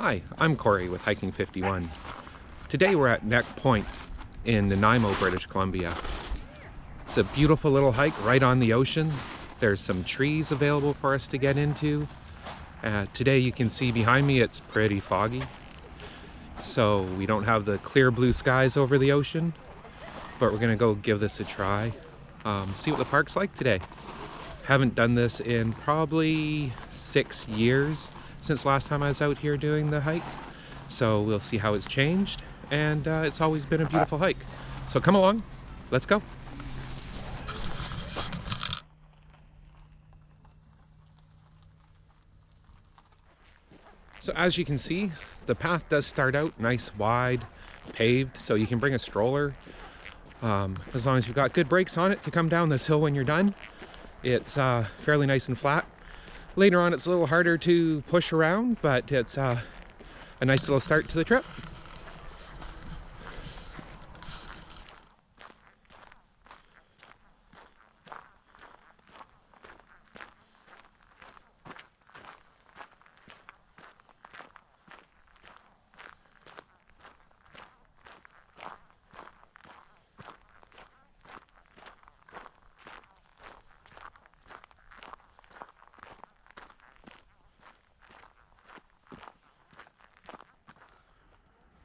Hi, I'm Corey with Hiking51. Today we're at Neck Point in Nanaimo, British Columbia. It's a beautiful little hike right on the ocean. There's some trees available for us to get into. Today you can see behind me it's pretty foggy, so we don't have the clear blue skies over the ocean, but we're gonna go give this a try. See what the park's like today. Haven't done this in probably 6 years since last time I was out here doing the hike, so we'll see how it's changed, and it's always been a beautiful hike. So come along, let's go. So as you can see, the path does start out nice, wide, paved, so you can bring a stroller as long as you've got good brakes on it to come down this hill when you're done. It's fairly nice and flat. Later on it's a little harder to push around, but it's a nice little start to the trip.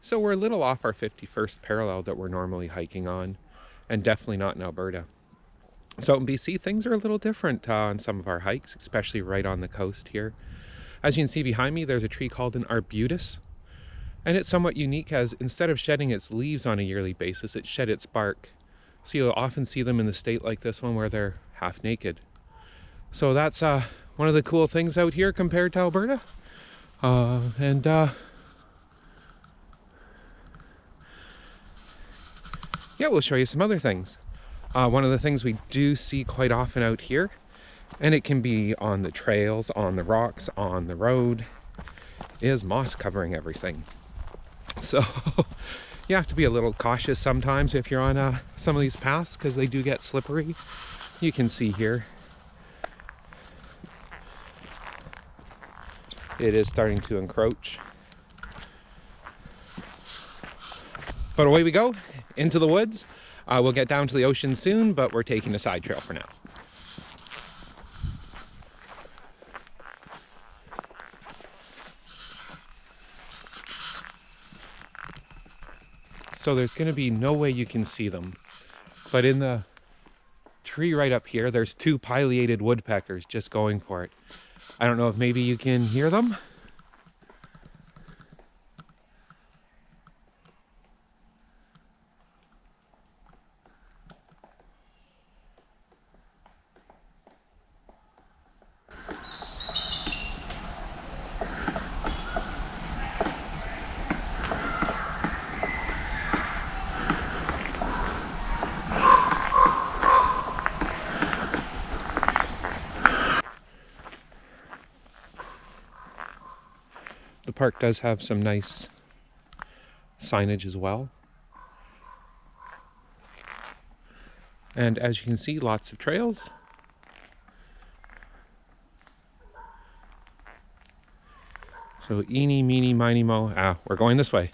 So we're a little off our 51st parallel that we're normally hiking on, and definitely not in Alberta. So in BC, things are a little different on some of our hikes, especially right on the coast here. As you can see behind me, there's a tree called an arbutus, and it's somewhat unique as instead of shedding its leaves on a yearly basis, it shed its bark. So you'll often see them in the state like this one where they're half naked. So that's one of the cool things out here compared to Alberta. Yeah, we'll show you some other things. One of the things we do see quite often out here, and it can be on the trails, on the rocks, on the road, is moss covering everything. So you have to be a little cautious sometimes if you're on some of these paths, because they do get slippery. You can see here it is starting to encroach. But away we go into the woods. We'll get down to the ocean soon, but we're taking a side trail for now. So there's going to be no way you can see them, but in the tree right up here, there's 2 pileated woodpeckers just going for it. I don't know if maybe you can hear them. The park does have some nice signage as well. And as you can see, lots of trails. So eeny, meeny, miny, mo. We're going this way.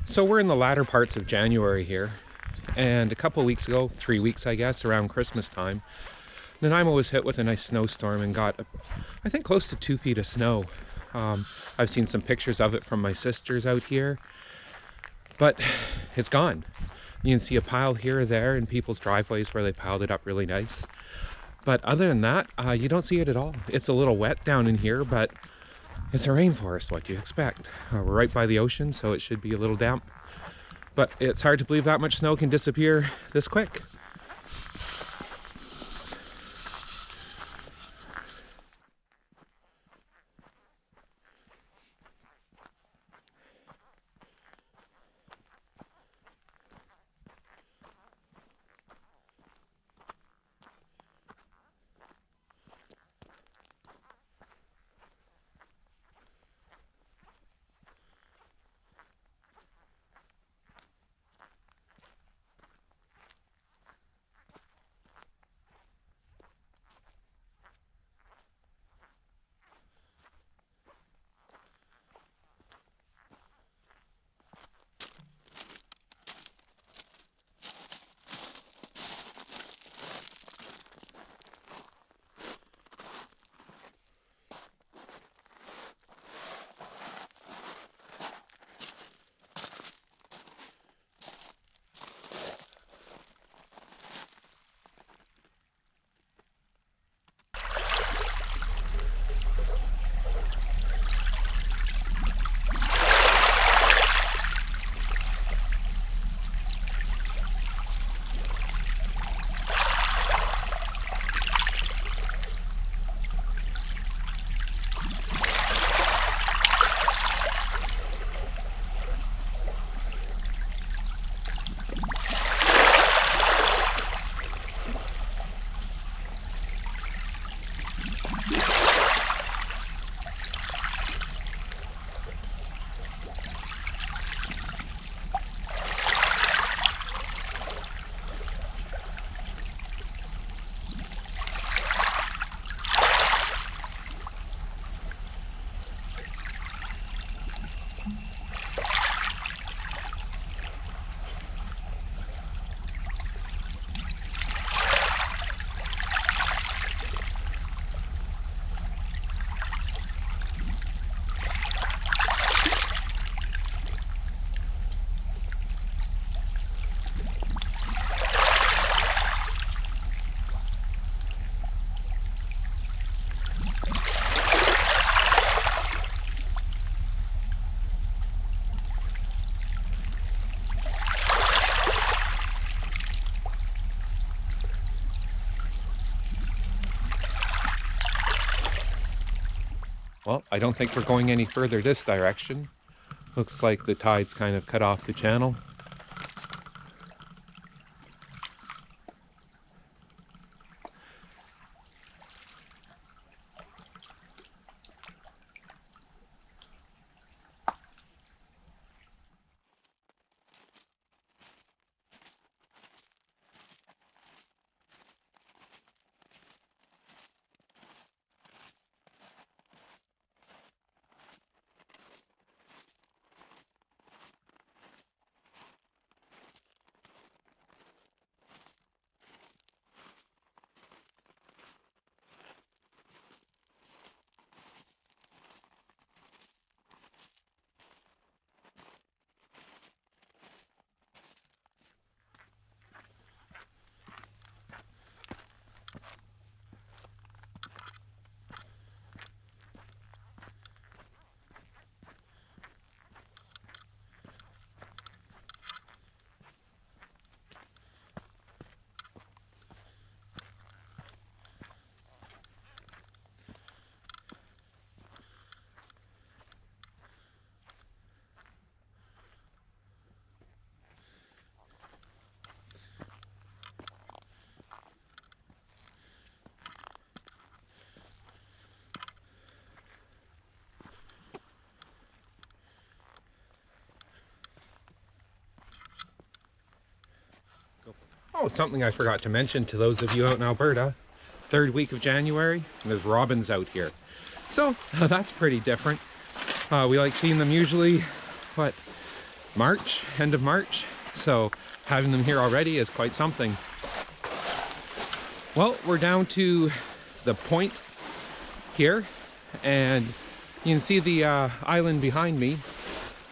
So we're in the latter parts of January here, and a couple weeks ago, 3 weeks I guess, around Christmas time, Nanaimo was hit with a nice snowstorm and got, I think, close to 2 feet of snow. I've seen some pictures of it from my sisters out here, but it's gone. You can see a pile here or there in people's driveways where they piled it up really nice. But other than that, you don't see it at all. It's a little wet down in here, but it's a rainforest, what do you expect? We're right by the ocean, so it should be a little damp. But it's hard to believe that much snow can disappear this quick. Well, I don't think we're going any further this direction. Looks like the tide's kind of cut off the channel. Oh, something I forgot to mention to those of you out in Alberta. Third week of January, there's robins out here. So that's pretty different. We like seeing them usually, what, March, end of March. So having them here already is quite something. Well, we're down to the point here, and you can see the island behind me.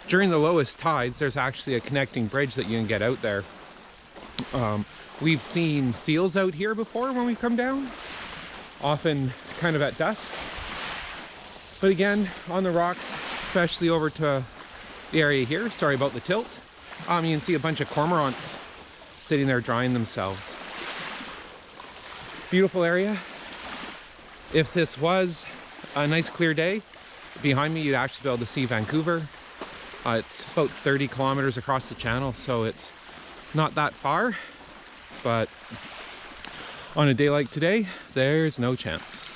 During the lowest tides, there's actually a connecting bridge that you can get out there. We've seen seals out here before when we come down, often kind of at dusk. But again, on the rocks, especially over to the area here, sorry about the tilt, you can see a bunch of cormorants sitting there drying themselves. Beautiful area. If this was a nice clear day, behind me you'd actually be able to see Vancouver. It's about 30 kilometers across the channel, so it's not that far, but on a day like today, there's no chance.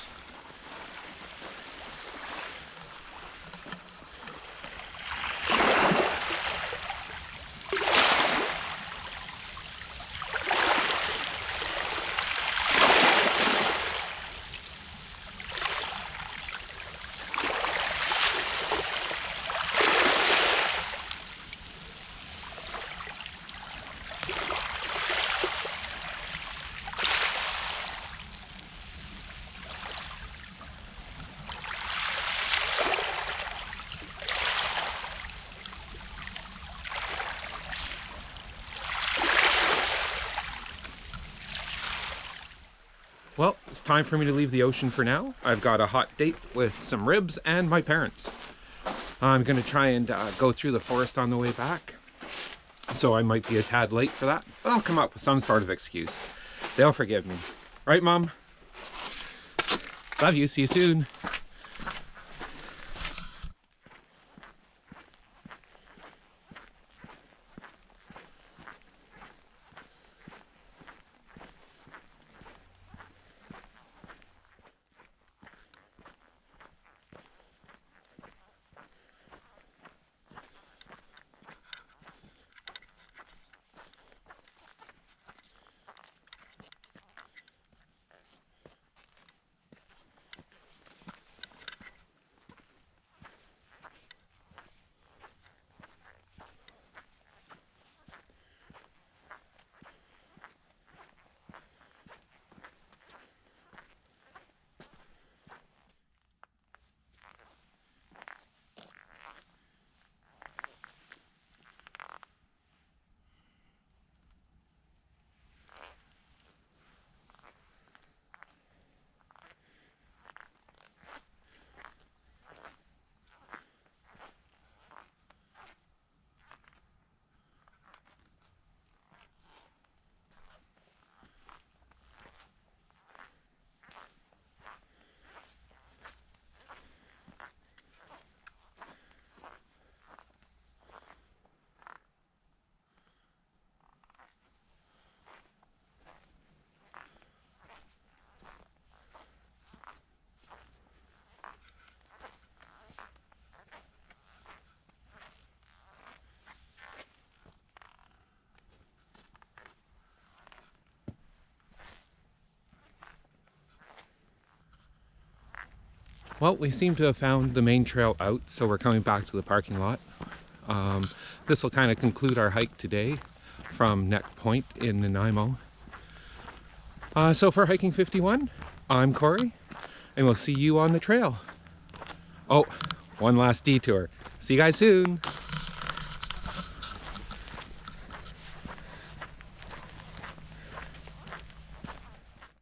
Well, it's time for me to leave the ocean for now. I've got a hot date with some ribs and my parents. I'm going to try and go through the forest on the way back, so I might be a tad late for that, but I'll come up with some sort of excuse. They'll forgive me. Right, Mom? Love you. See you soon. Well, we seem to have found the main trail out, so we're coming back to the parking lot. This will kind of conclude our hike today from Neck Point in Nanaimo. So for Hiking 51, I'm Corey, and we'll see you on the trail. Oh, one last detour. See you guys soon.